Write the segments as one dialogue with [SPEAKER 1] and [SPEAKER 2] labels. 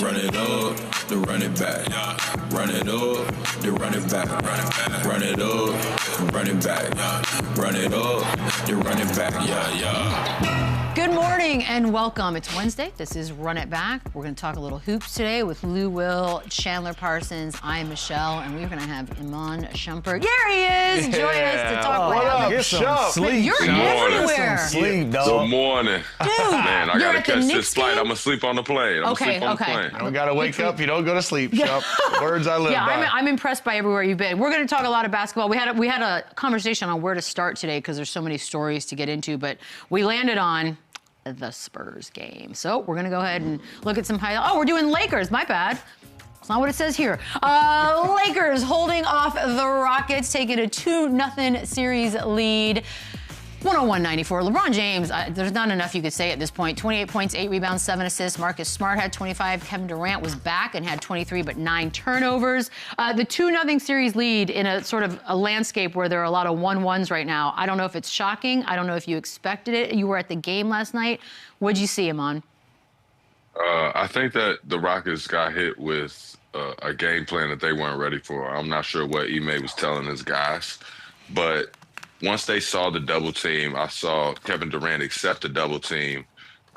[SPEAKER 1] Run it up, then run it back. Run it up, then run it back. Run it up, run it back. Run it up, then run it back.
[SPEAKER 2] Good morning and welcome. It's Wednesday. This is Run It Back. We're going to talk a little hoops today with Lou Will, Chandler Parsons, I'm Michelle, and we're going to have Iman Shumpert. There he is. Join us to talk
[SPEAKER 3] what
[SPEAKER 2] about
[SPEAKER 3] up,
[SPEAKER 2] it.
[SPEAKER 3] Shump?
[SPEAKER 2] Sleep. You're everywhere.
[SPEAKER 3] Sleep, dog.
[SPEAKER 4] Good morning.
[SPEAKER 2] Dude,
[SPEAKER 4] Man, I got to catch
[SPEAKER 2] Knicks
[SPEAKER 4] this flight.
[SPEAKER 2] game?
[SPEAKER 4] I'm going to sleep on the plane. I'm
[SPEAKER 2] Okay.
[SPEAKER 4] You
[SPEAKER 3] don't got to wake up. You don't go to sleep, Shump. Words I live by.
[SPEAKER 2] I'm impressed by everywhere you've been. We're going to talk a lot of basketball. We had a conversation on where to start today because there's so many stories to get into, but we landed on the Spurs game. So we're going to go ahead and look at some highlights. Oh, we're doing Lakers. My bad. That's not what it says here. Lakers holding off the Rockets, taking a 2-0 series lead. 101-94. LeBron James, there's not enough you could say at this point. 28 points, 8 rebounds, 7 assists. Marcus Smart had 25. Kevin Durant was back and had 23, but 9 turnovers. The 2-0 series lead in a sort of a landscape where there are a lot of 1-1s right now. I don't know if it's shocking. I don't know if you expected it. You were at the game last night. What'd you see, Iman?
[SPEAKER 4] I think that the Rockets got hit with a game plan that they weren't ready for. I'm not sure what Ime was telling his guys, but once they saw the double team, I saw Kevin Durant accept the double team,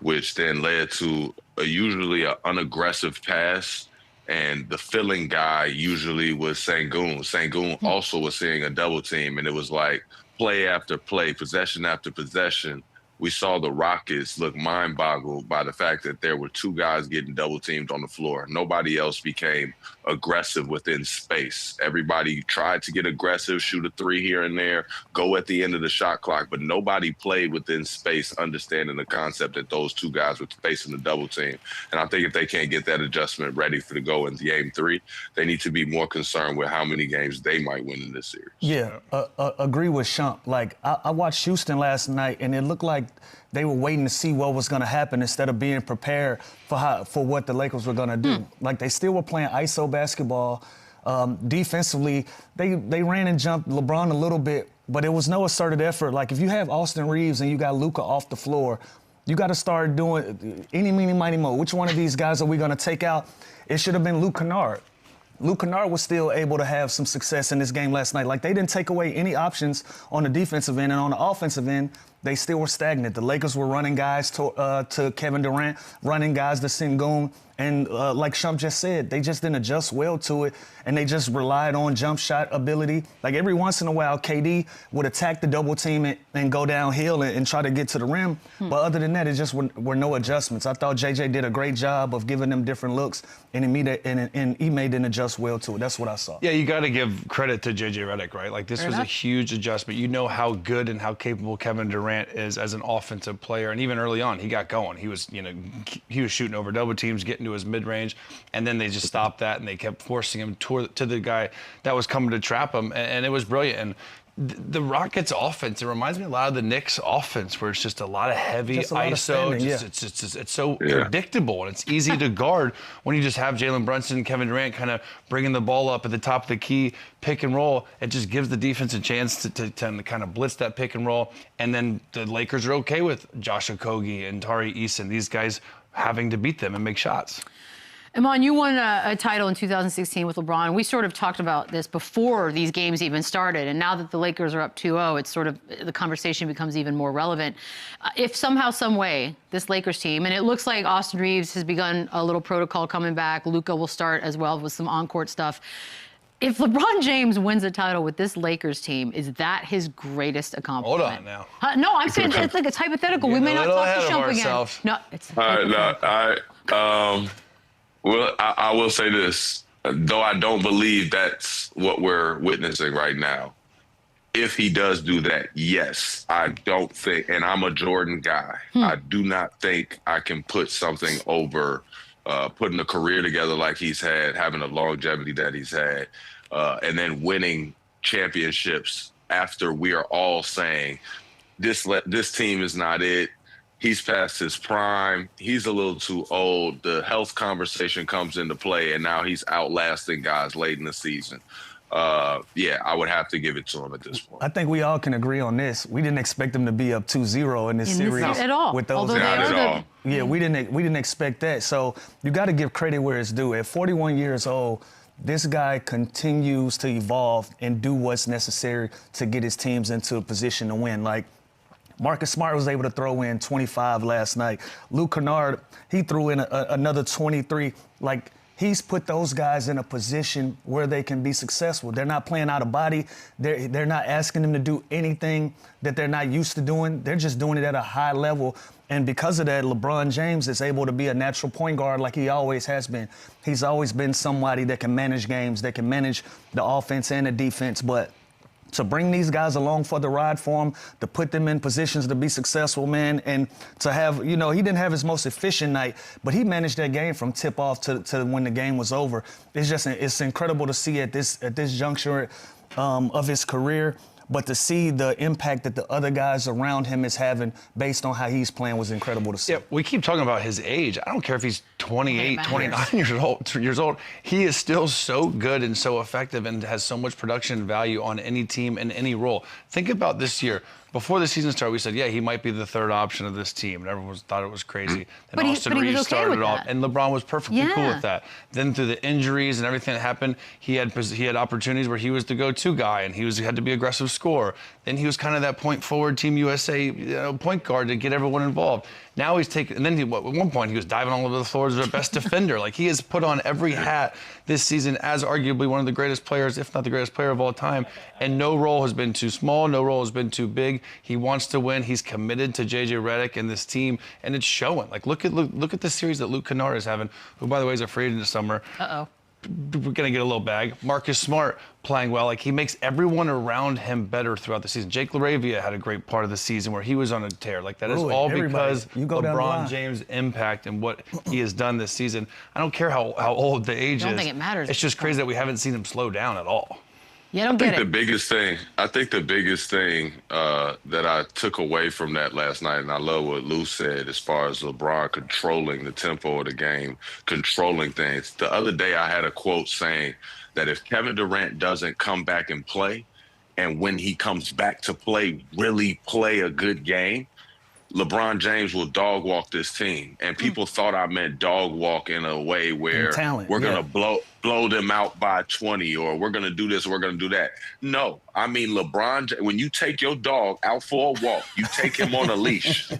[SPEAKER 4] which then led to usually an unaggressive pass. And the filling guy usually was Sengun. Sengun also was seeing a double team, and it was like play after play, possession after possession. We saw the Rockets look mind-boggled by the fact that there were 2 guys getting double-teamed on the floor. Nobody else became aggressive within space. Everybody tried to get aggressive, shoot a 3 here and there, go at the end of the shot clock, but nobody played within space, understanding the concept that those 2 guys were facing the double team. And I think if they can't get that adjustment ready for the go in Game 3, they need to be more concerned with how many games they might win in this series.
[SPEAKER 3] Yeah, agree with Shump. Like, I watched Houston last night, and it looked like they were waiting to see what was going to happen instead of being prepared for what the Lakers were going to do. Like, they still were playing ISO basketball. Defensively, they ran and jumped LeBron a little bit, but it was no asserted effort. Like, if you have Austin Reeves and you got Luka off the floor, you got to start doing any, meeny, miny, mo. Which one of these guys are we going to take out? It should have been Luke Kennard. Luke Kennard was still able to have some success in this game last night. Like, they didn't take away any options on the defensive end, and on the offensive end, they still were stagnant. The Lakers were running guys to Kevin Durant, running guys to Sengun. And like Shump just said, they just didn't adjust well to it, and they just relied on jump shot ability. Like, every once in a while, KD would attack the double team and go downhill and try to get to the rim. But other than that, it just were no adjustments. I thought JJ did a great job of giving them different looks, and Ime didn't adjust well to it. That's what I saw.
[SPEAKER 5] Yeah, you got to give credit to JJ Redick, right? Like, this was a huge adjustment. You know how good and how capable Kevin Durant is as an offensive player, and even early on, he got going. He was shooting over double teams, getting to his mid-range, and then they just stopped that, and they kept forcing him to the guy that was coming to trap him, and it was brilliant. And the Rockets offense, it reminds me a lot of the Knicks offense, where it's just a lot of heavy ISO. It's so predictable, and it's easy to guard when you just have Jalen Brunson and Kevin Durant kind of bringing the ball up at the top of the key, pick and roll. It just gives the defense a chance to kind of blitz that pick and roll. And then the Lakers are okay with Josh Okogie and Tari Eason, these guys having to beat them and make shots.
[SPEAKER 2] Iman, you won a title in 2016 with LeBron. We sort of talked about this before these games even started, and now that the Lakers are up 2-0, it's sort of the conversation becomes even more relevant. If somehow, some way, this Lakers team, and it looks like Austin Reeves has begun a little protocol coming back. Luka will start as well with some on-court stuff. If LeBron James wins a title with this Lakers team, is that his greatest accomplishment?
[SPEAKER 5] Hold on now.
[SPEAKER 2] No, I'm saying it's like it's hypothetical. We may not talk to Shump again. No, it's
[SPEAKER 4] Well, I will say this, though I don't believe that's what we're witnessing right now. If he does do that, yes, I don't think, and I'm a Jordan guy, I do not think I can put something over putting a career together like he's had, having the longevity that he's had, and then winning championships after we are all saying this team is not it. He's past his prime. He's a little too old. The health conversation comes into play, and now he's outlasting guys late in the season. yeah, I would have to give it to him at this point.
[SPEAKER 3] I think we all can agree on this. We didn't expect them to be up 2-0 in this series
[SPEAKER 2] at all.
[SPEAKER 3] with those
[SPEAKER 2] Although
[SPEAKER 3] guys.
[SPEAKER 2] they are
[SPEAKER 3] Yeah, we didn't expect that. So you got to give credit where it's due. At 41 years old, this guy continues to evolve and do what's necessary to get his teams into a position to win. Like, Marcus Smart was able to throw in 25 last night. Luke Kennard, he threw in another 23. Like, he's put those guys in a position where they can be successful. They're not playing out of body. They're not asking them to do anything that they're not used to doing. They're just doing it at a high level. And because of that, LeBron James is able to be a natural point guard like he always has been. He's always been somebody that can manage games, that can manage the offense and the defense. But to bring these guys along for the ride for him, to put them in positions to be successful, man, and to have, he didn't have his most efficient night, but he managed that game from tip-off to when the game was over. It's incredible to see at this juncture of his career, but to see the impact that the other guys around him is having based on how he's playing was incredible to see.
[SPEAKER 5] Yeah, we keep talking about his age. I don't care if he's 28, 29 years old. He is still so good and so effective and has so much production value on any team in any role. Think about this year. Before the season started, we said, yeah, he might be the third option of this team, and everyone thought it was crazy. Then Austin Reeves started off, and LeBron was perfectly cool with that. Then through the injuries and everything that happened, he had opportunities where he was the go-to guy, and he had to be aggressive scorer. Then he was kind of that point forward, Team USA point guard to get everyone involved. Now he's taking, and then at one point he was diving all over the floor as their best defender. Like, he has put on every hat this season as arguably one of the greatest players, if not the greatest player of all time. And no role has been too small, no role has been too big. He wants to win. He's committed to JJ Redick and this team, and it's showing. Like, look at the series that Luke Kennard is having, who, by the way, is a free agent this summer. We're going to get a little bag. Marcus Smart playing well. Like, he makes everyone around him better throughout the season. Jake LaRavia had a great part of the season where he was on a tear. Like, that is all because LeBron James' impact and what he has done this season. I don't care how old the age is.
[SPEAKER 2] I don't think it matters.
[SPEAKER 5] It's just crazy that we haven't seen him slow down at all.
[SPEAKER 2] Yeah, I don't get it.
[SPEAKER 4] I think the biggest thing that I took away from that last night, and I love what Lou said as far as LeBron controlling the tempo of the game, controlling things. The other day I had a quote saying that if Kevin Durant doesn't come back and play, and when he comes back to play, really play a good game, LeBron James will dog walk this team. And people thought I meant dog walk in a way where we're going to blow them out by 20, or we're going to do this, or we're going to do that. No, I mean, LeBron, when you take your dog out for a walk, you take him on a leash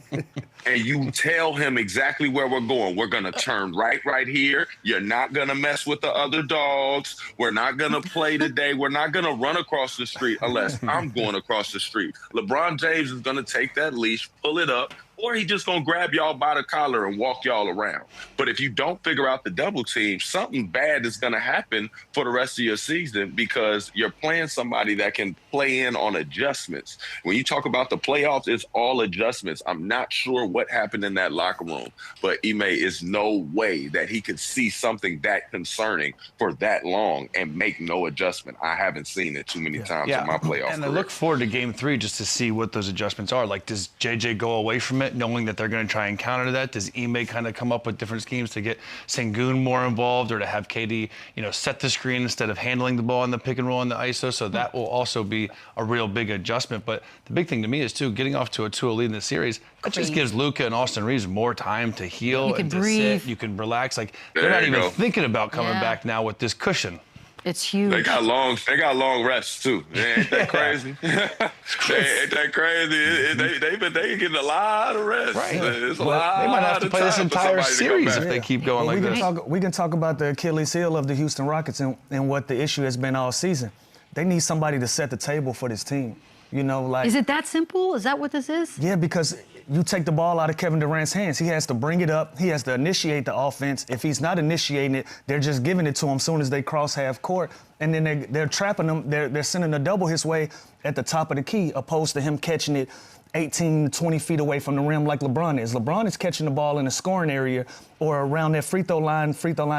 [SPEAKER 4] and you tell him exactly where we're going. We're going to turn right here. You're not going to mess with the other dogs. We're not going to play today. We're not going to run across the street unless I'm going across the street. LeBron James is going to take that leash, pull it up, or he just going to grab y'all by the collar and walk y'all around. But if you don't figure out the double team, something bad is going to happen for the rest of your season because you're playing somebody that can play in on adjustments. When you talk about the playoffs, it's all adjustments. I'm not sure what happened in that locker room, but Ime is no way that he could see something that concerning for that long and make no adjustment. I haven't seen it too many times in my playoff
[SPEAKER 5] And
[SPEAKER 4] career.
[SPEAKER 5] I look forward to Game 3 just to see what those adjustments are. Like, does JJ go away from it, knowing that they're going to try and counter that? Does Ime kind of come up with different schemes to get Sengun more involved, or to have KD, set the screen instead of handling the ball in the pick and roll in the ISO? So that will also be a real big adjustment. But the big thing to me is, too, getting off to a 2-0 lead in the series, that just gives Luka and Austin Reeves more time to heal and to sit. You can relax. Like, they're not even thinking about coming back now with this cushion.
[SPEAKER 2] It's huge.
[SPEAKER 4] They got long rests too. Ain't that crazy? Ain't that crazy? They getting a lot of rest.
[SPEAKER 5] Right.
[SPEAKER 4] It's
[SPEAKER 5] They might have to play this entire series if they keep going like this.
[SPEAKER 3] We can talk about the Achilles heel of the Houston Rockets and what the issue has been all season. They need somebody to set the table for this team.
[SPEAKER 2] Is it that simple? Is that what this is?
[SPEAKER 3] Yeah, because you take the ball out of Kevin Durant's hands. He has to bring it up. He has to initiate the offense. If he's not initiating it, they're just giving it to him as soon as they cross half court. And then they're trapping him. They're sending a double his way at the top of the key, opposed to him catching it 18, 20 feet away from the rim like LeBron is. LeBron is catching the ball in the scoring area or around that free throw line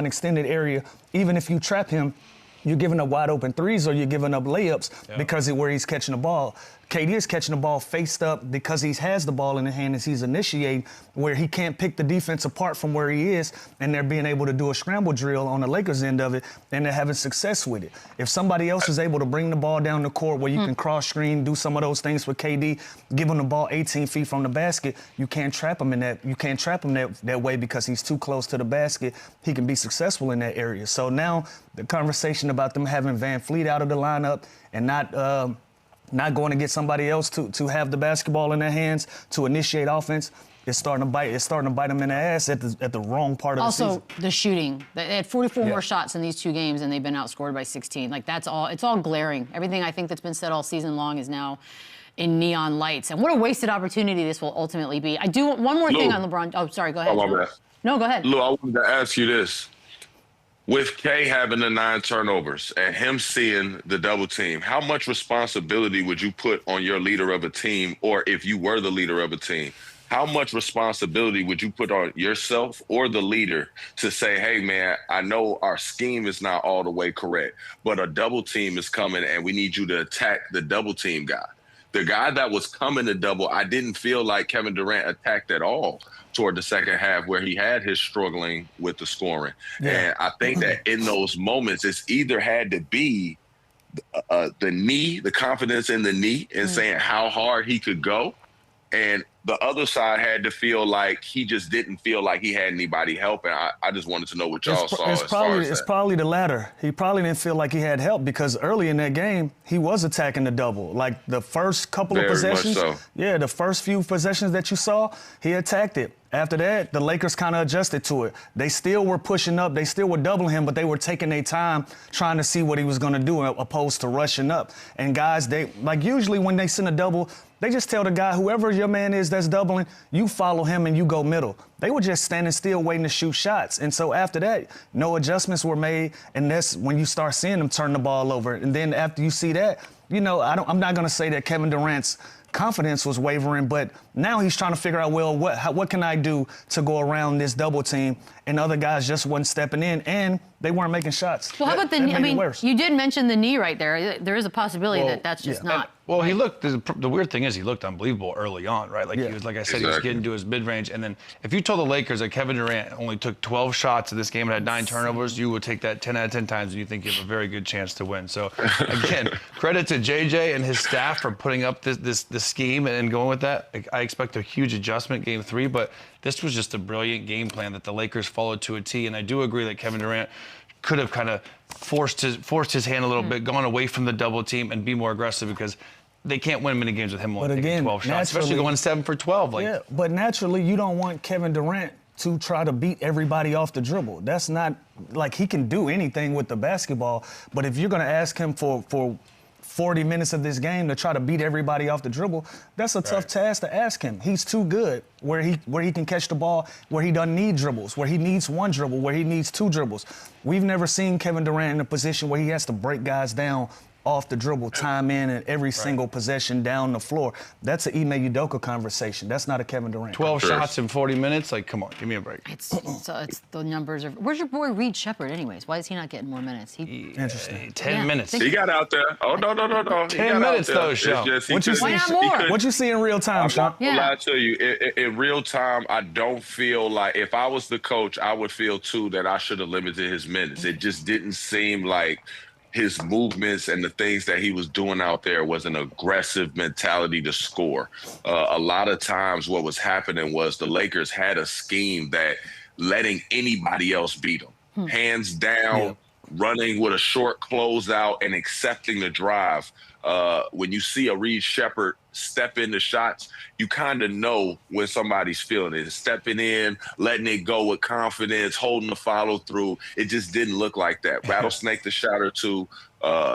[SPEAKER 3] extended area. Even if you trap him, you're giving up wide open threes or you're giving up layups because of where he's catching the ball. KD is catching the ball faced up because he has the ball in his hand as he's initiating, where he can't pick the defense apart from where he is, and they're being able to do a scramble drill on the Lakers end of it, and they're having success with it. If somebody else is able to bring the ball down the court where you can cross screen, do some of those things with KD, give him the ball 18 feet from the basket, you can't trap him in that. You can't trap him that way because he's too close to the basket. He can be successful in that area. So now the conversation about them having Van Fleet out of the lineup and not going to get somebody else to have the basketball in their hands to initiate offense, it's starting to bite them in the ass at the wrong part of the season.
[SPEAKER 2] Also, the shooting. They had 44 more shots in these 2 games, and they've been outscored by 16. Like, that's all. It's all glaring. Everything I think that's been said all season long is now in neon lights. And what a wasted opportunity this will ultimately be. I do one more thing on LeBron. Oh, sorry. Go ahead.
[SPEAKER 4] Oh, my bad.
[SPEAKER 2] No, go ahead.
[SPEAKER 4] Lou, I wanted to ask you this. With K having the 9 turnovers and him seeing the double team, how much responsibility would you put on your leader of a team, or if you were the leader of a team, how much responsibility would you put on yourself or the leader to say, hey, man, I know our scheme is not all the way correct, but a double team is coming and we need you to attack the double team guy. The guy that was coming to double, I didn't feel like Kevin Durant attacked at all toward the second half, where he had his struggling with the scoring. Yeah. And I think that in those moments, it's either had to be the knee, the confidence in the knee and saying how hard he could go. And the other side had to feel like he just didn't feel like he had anybody helping. I just wanted to know what y'all saw.
[SPEAKER 3] It's probably the latter. He probably didn't feel like he had help because early in that game, he was attacking the double. Like the first couple of possessions.
[SPEAKER 4] So.
[SPEAKER 3] Yeah, the first few possessions that you saw, he attacked it. After that, the Lakers kind of adjusted to it. They still were pushing up. They still were doubling him, but they were taking their time trying to see what he was going to do opposed to rushing up. And guys, usually when they send a double, they just tell the guy, whoever your man is that's doubling, you follow him and you go middle. They were just standing still waiting to shoot shots. And so after that, no adjustments were made, and that's when you start seeing them turn the ball over. And then after you see that, I'm not going to say that Kevin Durant's confidence was wavering, but now he's trying to figure out, well, what can I do to go around this double team? And other guys just wasn't stepping in, and they weren't making shots.
[SPEAKER 2] Well, how about the knee? I mean, you did mention the knee right there. There is a possibility that's just not.
[SPEAKER 5] Well, he looked. The weird thing is, he looked unbelievable early on, right? Like he was, like I said, he was getting to his mid-range. And then if you told the Lakers that Kevin Durant only took 12 shots in this game and had 9 turnovers, you would take that 10 out of 10 times, and you think you have a very good chance to win. So again, credit to JJ and his staff for putting up this scheme and going with that. I expect a huge adjustment game 3, but this was just a brilliant game plan that the Lakers followed to a T. And I do agree that Kevin Durant could have kind of forced his hand a little bit, gone away from the double team and be more aggressive, because they can't win many games with him only taking 12 shots, especially going 7 for 12.
[SPEAKER 3] But naturally, you don't want Kevin Durant to try to beat everybody off the dribble. That's not, like, he can do anything with the basketball, but if you're going to ask him for 40 minutes of this game to try to beat everybody off the dribble, that's a tough task to ask him. He's too good where he can catch the ball, where he doesn't need dribbles, where he needs 1 dribble, where he needs 2 dribbles. We've never seen Kevin Durant in a position where he has to break guys down off the dribble, time in and every single possession down the floor. That's an Ime Udoka conversation. That's not a Kevin Durant.
[SPEAKER 5] 12 shots in 40 minutes? Like, come on, give me a break.
[SPEAKER 2] It's the numbers. Where's your boy Reed Shepherd anyways? Why is he not getting more minutes?
[SPEAKER 3] Interesting.
[SPEAKER 5] 10 minutes.
[SPEAKER 4] He got out there. Oh, no.
[SPEAKER 5] 10 minutes, though, Sean.
[SPEAKER 2] Why not more?
[SPEAKER 3] What you see in real time, Sean?
[SPEAKER 4] I'm gonna lie to you. In real time, I don't feel like, if I was the coach, I would feel, too, that I should have limited his minutes. It just didn't seem like his movements and the things that he was doing out there was an aggressive mentality to score. A lot of times what was happening was the Lakers had a scheme that letting anybody else beat them. Hands down, running with a short closeout and accepting the drive. When you see a Reed Shepherd step into shots, you kind of know when somebody's feeling it. Stepping in, letting it go with confidence, holding the follow through. It just didn't look like that. Rattlesnake the shot or 2,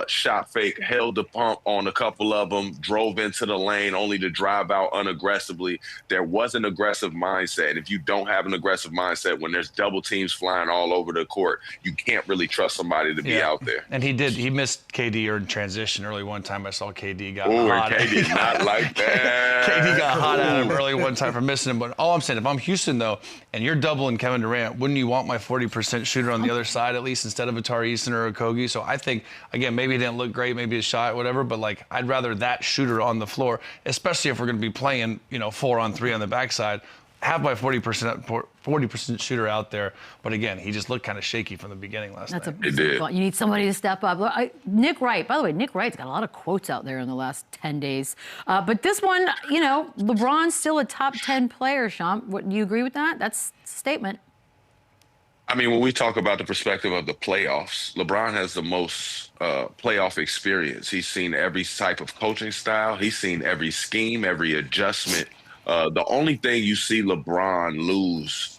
[SPEAKER 4] shot fake, held the pump on a couple of them, drove into the lane only to drive out unaggressively. There was an aggressive mindset. And if you don't have an aggressive mindset, when there's double teams flying all over the court, you can't really trust somebody to be out there.
[SPEAKER 5] And he missed KD in transition early one time. time I saw KD got
[SPEAKER 4] Oh,
[SPEAKER 5] hot.
[SPEAKER 4] and KD not like that.
[SPEAKER 5] KD got hot at him early one time for missing him. But all I'm saying, if I'm Houston, though, and you're doubling Kevin Durant, wouldn't you want my 40% shooter on the other side at least instead of a Tari Eason or a Kogi? So I think, again, maybe it didn't look great, maybe a shot, whatever, but, like, I'd rather that shooter on the floor, especially if we're going to be playing, 4-on-3 on the backside. Have my 40% shooter out there, but again, he just looked kind of shaky from the beginning last night.
[SPEAKER 4] It did.
[SPEAKER 2] You need somebody to step up. Nick Wright, by the way, Nick Wright's got a lot of quotes out there in the last 10 days. But this one, LeBron's still a top 10 player, Sean. Do you agree with that? That's a statement.
[SPEAKER 4] I mean, when we talk about the perspective of the playoffs, LeBron has the most playoff experience. He's seen every type of coaching style. He's seen every scheme, every adjustment. The only thing you see LeBron lose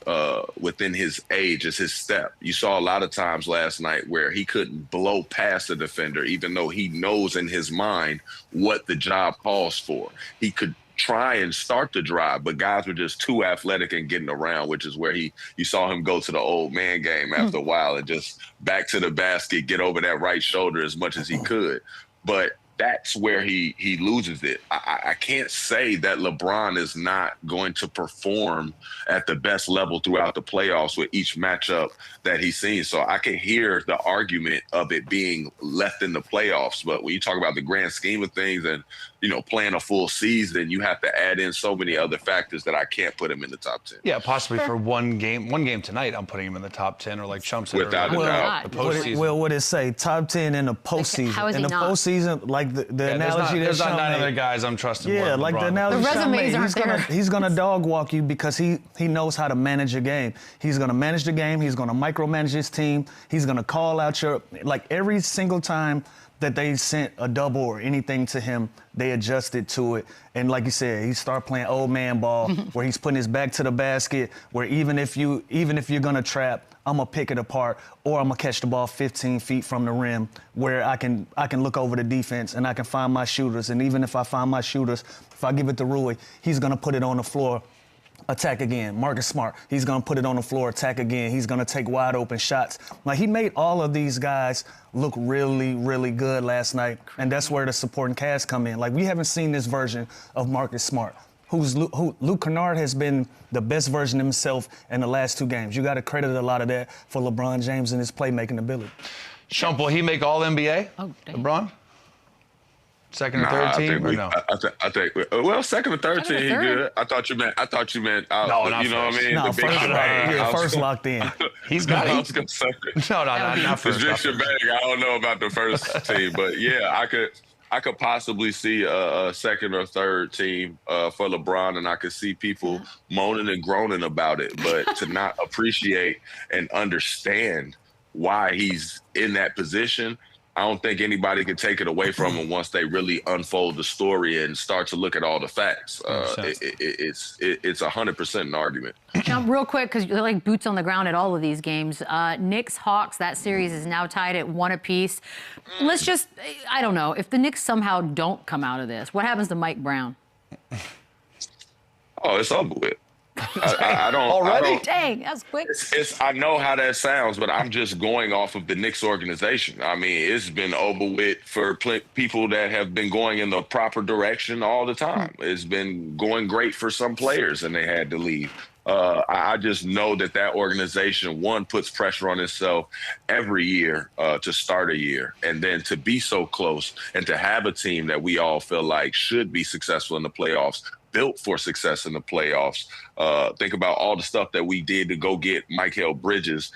[SPEAKER 4] within his age is his step. You saw a lot of times last night where he couldn't blow past the defender, even though he knows in his mind what the job calls for. He could try and start the drive, but guys were just too athletic and getting around, which is where you saw him go to the old man game after a while and just back to the basket, get over that right shoulder as much as he could. But that's where he loses it. I can't say that LeBron is not going to perform at the best level throughout the playoffs with each matchup that he's seen. So I can hear the argument of it being left in the playoffs. But when you talk about the grand scheme of things and, playing a full season, you have to add in so many other factors that I can't put him in the top 10.
[SPEAKER 5] Yeah, possibly for one game tonight, I'm putting him in the top 10, or like Chump said
[SPEAKER 4] Without a
[SPEAKER 5] earlier,
[SPEAKER 4] doubt.
[SPEAKER 5] the postseason.
[SPEAKER 3] What did it say? Top 10 in the postseason.
[SPEAKER 2] How is he
[SPEAKER 3] in the
[SPEAKER 2] not?
[SPEAKER 3] postseason, like the analogy
[SPEAKER 5] there's
[SPEAKER 3] that
[SPEAKER 5] not
[SPEAKER 3] Sean
[SPEAKER 5] 9
[SPEAKER 3] made.
[SPEAKER 5] other guys I'm trusting.
[SPEAKER 3] Yeah,
[SPEAKER 5] more than
[SPEAKER 3] like the
[SPEAKER 5] LeBron.
[SPEAKER 3] analogy
[SPEAKER 2] The
[SPEAKER 3] Sean
[SPEAKER 2] resumes
[SPEAKER 3] made.
[SPEAKER 2] aren't there.
[SPEAKER 3] He's gonna dog walk you because he knows how to manage a game. He's gonna manage the game. He's gonna micromanage his team. He's gonna call out every single time that they sent a double or anything to him, they adjusted to it. And like you said, he started playing old man ball where he's putting his back to the basket, where even if you're gonna trap, I'm gonna pick it apart, or I'm gonna catch the ball 15 feet from the rim, where I can look over the defense and I can find my shooters. And even if I find my shooters, if I give it to Rui, he's gonna put it on the floor. Attack again. Marcus Smart, he's going to put it on the floor, attack again. He's going to take wide open shots. Like, he made all of these guys look really, really good last night, and that's where the supporting cast come in. Like, we haven't seen this version of Marcus Smart, who Luke Kennard has been the best version of himself in the last 2 games. You got to credit a lot of that for LeBron James and his playmaking ability.
[SPEAKER 5] Chump, will he make all NBA?
[SPEAKER 2] Oh, dang.
[SPEAKER 5] LeBron? Second or third team, or no?
[SPEAKER 4] I think. Well, second or third team, he good. I thought you meant.
[SPEAKER 5] No, not
[SPEAKER 4] you know what I
[SPEAKER 5] first.
[SPEAKER 4] mean?
[SPEAKER 3] No,
[SPEAKER 4] The big
[SPEAKER 3] first,
[SPEAKER 4] shebang.
[SPEAKER 3] first locked in.
[SPEAKER 5] He's got
[SPEAKER 4] I
[SPEAKER 5] it.
[SPEAKER 4] was gonna say.
[SPEAKER 5] No, not
[SPEAKER 4] It's
[SPEAKER 5] first.
[SPEAKER 4] just shebang. I don't know about the first team, but yeah, I could possibly see a second or third team for LeBron, and I could see people moaning and groaning about it, but to not appreciate and understand why he's in that position, I don't think anybody can take it away from him once they really unfold the story and start to look at all the facts. It's 100% an argument.
[SPEAKER 2] Jump real quick, because you're like boots on the ground at all of these games. Knicks, Hawks, that series is now tied at 1 apiece. Let's just, I don't know, if the Knicks somehow don't come out of this, what happens to Mike Brown?
[SPEAKER 4] Oh, it's over with. I don't.
[SPEAKER 5] Already?
[SPEAKER 4] I don't,
[SPEAKER 2] Dang, that's quick.
[SPEAKER 4] I know how that sounds, but I'm just going off of the Knicks organization. I mean, it's been over with for people that have been going in the proper direction all the time. It's been going great for some players, and they had to leave. I just know that organization, one, puts pressure on itself every year to start a year, and then to be so close and to have a team that we all feel like should be successful in the playoffs, built for success in the playoffs. Think about all the stuff that we did to go get Mikal Bridges.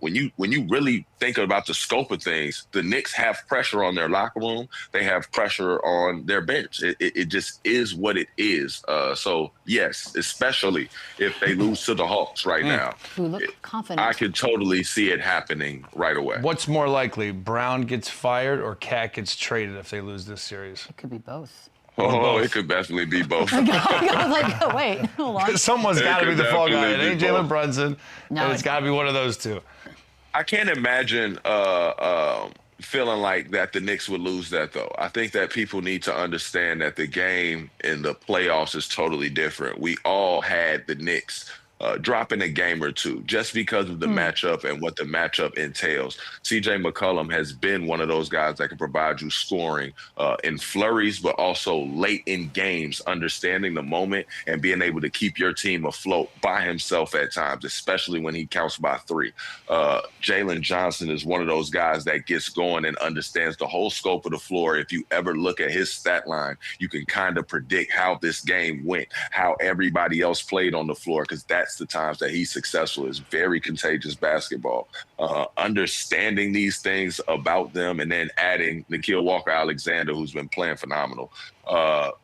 [SPEAKER 4] When you really think about the scope of things, the Knicks have pressure on their locker room. They have pressure on their bench. It just is what it is. So, yes, especially if they lose to the Hawks right now.
[SPEAKER 2] Who look confident.
[SPEAKER 4] I could totally see it happening right away.
[SPEAKER 5] What's more likely, Brown gets fired or Cat gets traded if they lose this series?
[SPEAKER 2] It could be both.
[SPEAKER 4] Oh, it could definitely be both.
[SPEAKER 2] I was like, oh, wait, hold on.
[SPEAKER 5] Someone's got to be the fall guy. It
[SPEAKER 4] definitely
[SPEAKER 5] ain't
[SPEAKER 4] be
[SPEAKER 5] Jalen
[SPEAKER 4] both.
[SPEAKER 5] Brunson,
[SPEAKER 2] No,
[SPEAKER 5] and it's got to be one of those two.
[SPEAKER 4] I can't imagine feeling like that the Knicks would lose that, though. I think that people need to understand that the game in the playoffs is totally different. We all had the Knicks dropping a game or two just because of the matchup and what the matchup entails. CJ McCollum has been one of those guys that can provide you scoring in flurries, but also late in games, understanding the moment and being able to keep your team afloat by himself at times, especially when he counts by three. Jalen Johnson is one of those guys that gets going and understands the whole scope of the floor. If you ever look at his stat line, you can kind of predict how this game went, how everybody else played on the floor, because that's the times that he's successful. Is very contagious basketball. Understanding these things about them, and then adding Nickeil Walker-Alexander, who's been playing phenomenal. Or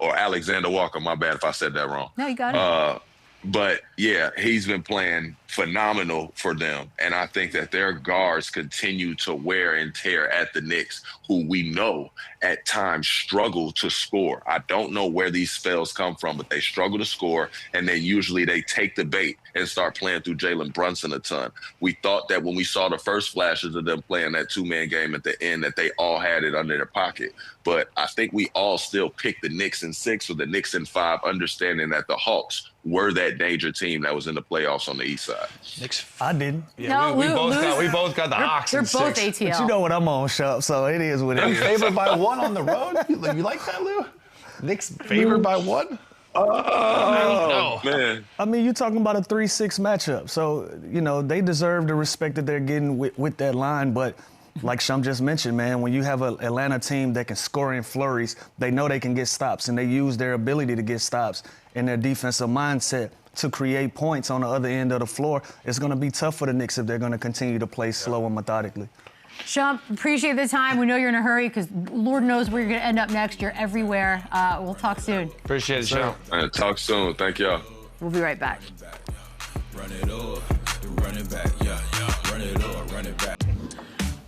[SPEAKER 4] Alexander Walker, my bad if I said that wrong.
[SPEAKER 2] No, you got it.
[SPEAKER 4] But yeah, he's been playing phenomenal for them. And I think that their guards continue to wear and tear at the Knicks, who we know at times struggle to score. I don't know where these spells come from, but they struggle to score. And then usually they take the bait and start playing through Jalen Brunson a ton. We thought that when we saw the first flashes of them playing that two-man game at the end, that they all had it under their pocket. But I think we all still picked the Knicks in 6 or the Knicks in 5, understanding that the Hawks were that danger team that was in the playoffs on the East side.
[SPEAKER 5] Knicks.
[SPEAKER 3] I didn't.
[SPEAKER 5] Yeah,
[SPEAKER 2] No,
[SPEAKER 5] we both got the Hawks
[SPEAKER 2] They're
[SPEAKER 5] in
[SPEAKER 2] both
[SPEAKER 5] 6.
[SPEAKER 2] ATL.
[SPEAKER 3] But you know what I'm on, Shop, so it is what it is.
[SPEAKER 5] Favored by 1 on the road? You like that, Lou? Knicks favored by 1?
[SPEAKER 4] Oh, man.
[SPEAKER 3] I mean, you're talking about a 3-6 matchup. So, you know, they deserve the respect that they're getting with that line. But like Shum just mentioned, man, when you have an Atlanta team that can score in flurries, they know they can get stops, and they use their ability to get stops and their defensive mindset to create points on the other end of the floor. It's going to be tough for the Knicks if they're going to continue to play slow and methodically.
[SPEAKER 2] Shump, appreciate the time. We know you're in a hurry because Lord knows where you're going to end up next. You're everywhere. We'll talk soon.
[SPEAKER 5] Appreciate it, Shump.
[SPEAKER 4] Talk soon. Thank y'all.
[SPEAKER 2] We'll be right back.
[SPEAKER 1] Run it up, run it back, yeah. Run it up, run it back.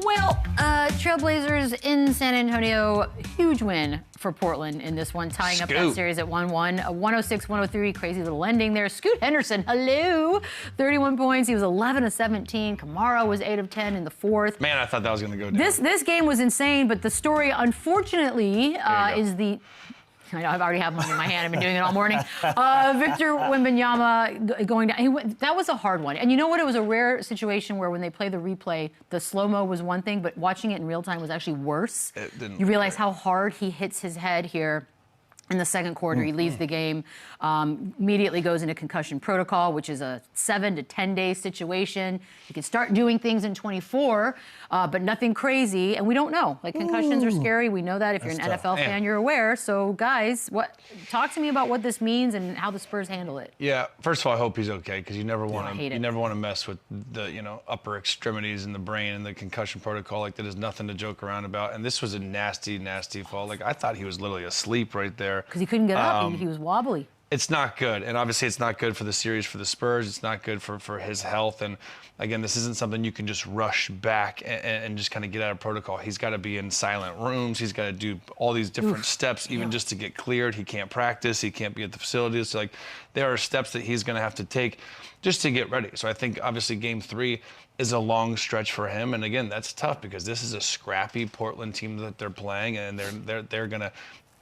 [SPEAKER 2] Well, Trailblazers in San Antonio, huge win for Portland in this one, tying up that series at 1-1. A 106-103, crazy little ending there. Scoot Henderson, hello, 31 points. He was 11 of 17. Kamara was 8 of 10 in the fourth.
[SPEAKER 5] Man, I thought that was going to go down.
[SPEAKER 2] This game was insane, but the story, unfortunately, is the. I know, I've already have one in my hand. I've been doing it all morning. Victor Wembanyama going down. That was a hard one. And you know what? It was a rare situation where when they play the replay, the slow-mo was one thing, but watching it in real time was actually worse. You realize how hard he hits his head here. In the second quarter, he leaves the game, immediately goes into concussion protocol, which is a 7 to 10 day situation. You can start doing things in 24, but nothing crazy. And we don't know. Like, concussions are scary. We know that. If you're an NFL fan, you're aware. So, guys, talk to me about what this means and how the Spurs handle it.
[SPEAKER 5] Yeah, first of all, I hope he's okay, because you never want to.
[SPEAKER 2] hate it.
[SPEAKER 5] You never want to mess with the upper extremities and the brain and the concussion protocol. Like, that is nothing to joke around about. And this was a nasty, nasty fall. Like, I thought he was literally asleep right there.
[SPEAKER 2] Because he couldn't get up. He was wobbly.
[SPEAKER 5] It's not good. And obviously it's not good for the series for the Spurs. It's not good for his health. And again, this isn't something you can just rush back and just kind of get out of protocol. He's got to be in silent rooms. He's got to do all these different steps, even just to get cleared. He can't practice. He can't be at the facilities. So, like, there are steps that he's going to have to take just to get ready. So I think obviously Game 3 is a long stretch for him. And again, that's tough because this is a scrappy Portland team that they're playing, and they're going to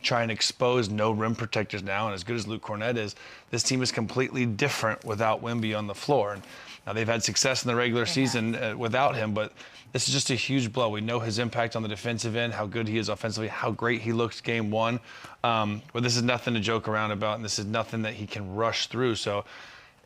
[SPEAKER 5] try and expose no rim protectors now. And as good as Luke Cornett is, this team is completely different without Wemby on the floor. And now they've had success in the regular season without him, but this is just a huge blow. We know his impact on the defensive end, how good he is offensively, how great he looked Game 1. But this is nothing to joke around about, and this is nothing that he can rush through. So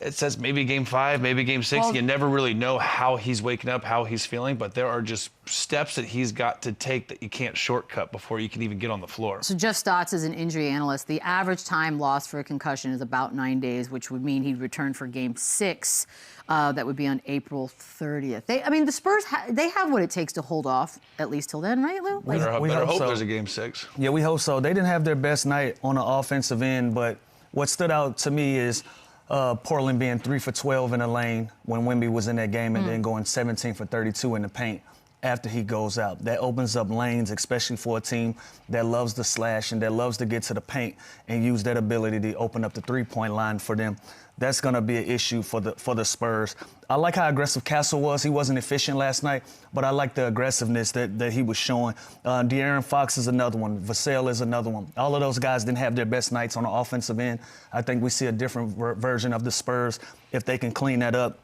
[SPEAKER 5] it says maybe Game 5, maybe Game 6.
[SPEAKER 2] Well,
[SPEAKER 5] you never really know how he's waking up, how he's feeling, but there are just steps that he's got to take that you can't shortcut before you can even get on the floor.
[SPEAKER 2] So Jeff Stotts is an injury analyst. The average time lost for a concussion is about 9 days, which would mean he'd return for Game 6. That would be on April 30th. The Spurs, they have what it takes to hold off at least till then, right, Lou?
[SPEAKER 5] Better
[SPEAKER 3] we
[SPEAKER 5] hope
[SPEAKER 3] hope so.
[SPEAKER 5] There's a Game 6.
[SPEAKER 3] Yeah, we hope so. They didn't have their best night on the offensive end, but what stood out to me is Portland being 3 for 12 in the lane when Wemby was in that game, and then going 17 for 32 in the paint after he goes out. That opens up lanes, especially for a team that loves to slash and that loves to get to the paint and use that ability to open up the three-point line for them. that's going to be an issue for the Spurs. I like how aggressive Castle was. He wasn't efficient last night, but I like the aggressiveness that he was showing. De'Aaron Fox is another one. Vassell is another one. All of those guys didn't have their best nights on the offensive end. I think we see a different version of the Spurs if they can clean that up.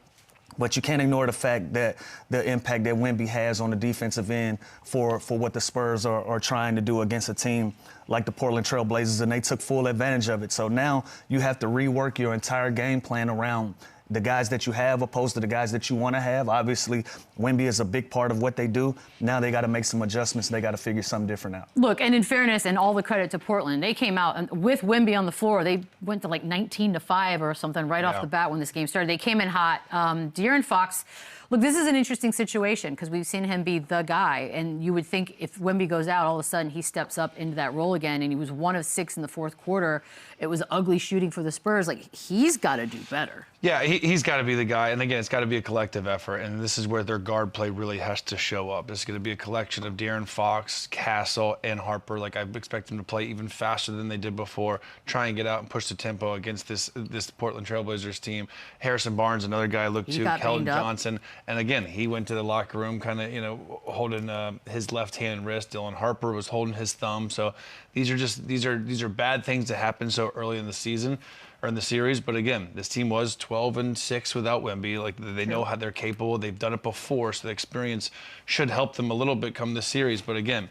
[SPEAKER 3] But you can't ignore the fact that the impact that Wemby has on the defensive end for what the Spurs are trying to do against a team like the Portland Trail Blazers, and they took full advantage of it. So now you have to rework your entire game plan around the guys that you have opposed to the guys that you want to have. Obviously, Wemby is a big part of what they do. Now they got to make some adjustments. They got to figure something different out.
[SPEAKER 2] Look, and in fairness, and all the credit to Portland, they came out and with Wemby on the floor. They went to like 19-5 or something right off the bat when this game started. They came in hot. De'Aaron Fox. Look, this is an interesting situation because we've seen him be the guy, and you would think if Wemby goes out, all of a sudden he steps up into that role again, and he was 1 of 6 in the fourth quarter. It was ugly shooting for the Spurs. Like, he's got to do better.
[SPEAKER 5] Yeah, he's got to be the guy, and again, it's got to be a collective effort, and this is where their guard play really has to show up. It's going to be a collection of De'Aaron Fox, Castle, and Harper. Like, I expect them to play even faster than they did before, try and get out and push the tempo against this Portland Trailblazers team. Harrison Barnes, another guy I look to, Keldon Johnson. And again, he went to the locker room kind of, holding his left hand and wrist. Dylan Harper was holding his thumb. So these are bad things that happen so early in the season or in the series. But again, this team was 12-6 without Wemby. Like, they know how they're capable. They've done it before, so the experience should help them a little bit come this series. But again,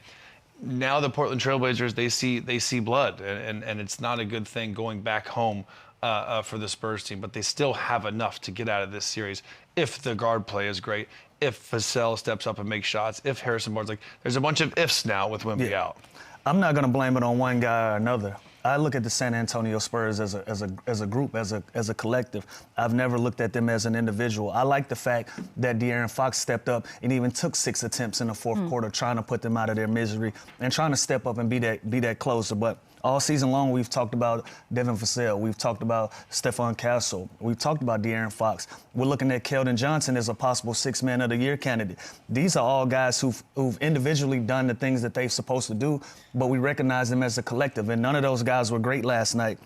[SPEAKER 5] now the Portland Trailblazers, they see blood, and it's not a good thing going back home for the Spurs team, but they still have enough to get out of this series if the guard play is great, if Vassell steps up and makes shots, if Harrison Barnes, like, there's a bunch of ifs now with Wemby out.
[SPEAKER 3] I'm not going to blame it on one guy or another. I look at the San Antonio Spurs as a group, as a collective. I've never looked at them as an individual. I like the fact that De'Aaron Fox stepped up and even took 6 attempts in the fourth quarter, trying to put them out of their misery and trying to step up and be that closer. But all season long, we've talked about Devin Vassell. We've talked about Stephon Castle. We've talked about De'Aaron Fox. We're looking at Keldon Johnson as a possible 6th Man of the Year candidate. These are all guys who've individually done the things that they're supposed to do, but we recognize them as a collective. And none of those guys were great last night.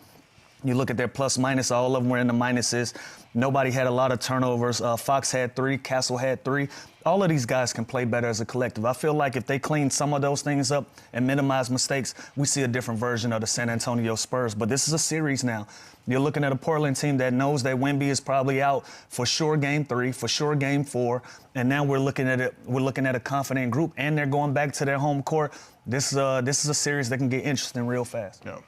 [SPEAKER 3] You look at their plus minus, all of them were in the minuses. Nobody had a lot of turnovers. Fox had 3, Castle had 3. All of these guys can play better as a collective. I feel like if they clean some of those things up and minimize mistakes, we see a different version of the San Antonio Spurs. But this is a series now. You're looking at a Portland team that knows that Wemby is probably out for sure game 3, for sure game 4, and now we're looking at it. We're looking at a confident group, and they're going back to their home court. This is a series that can get interesting real fast.
[SPEAKER 5] Yeah.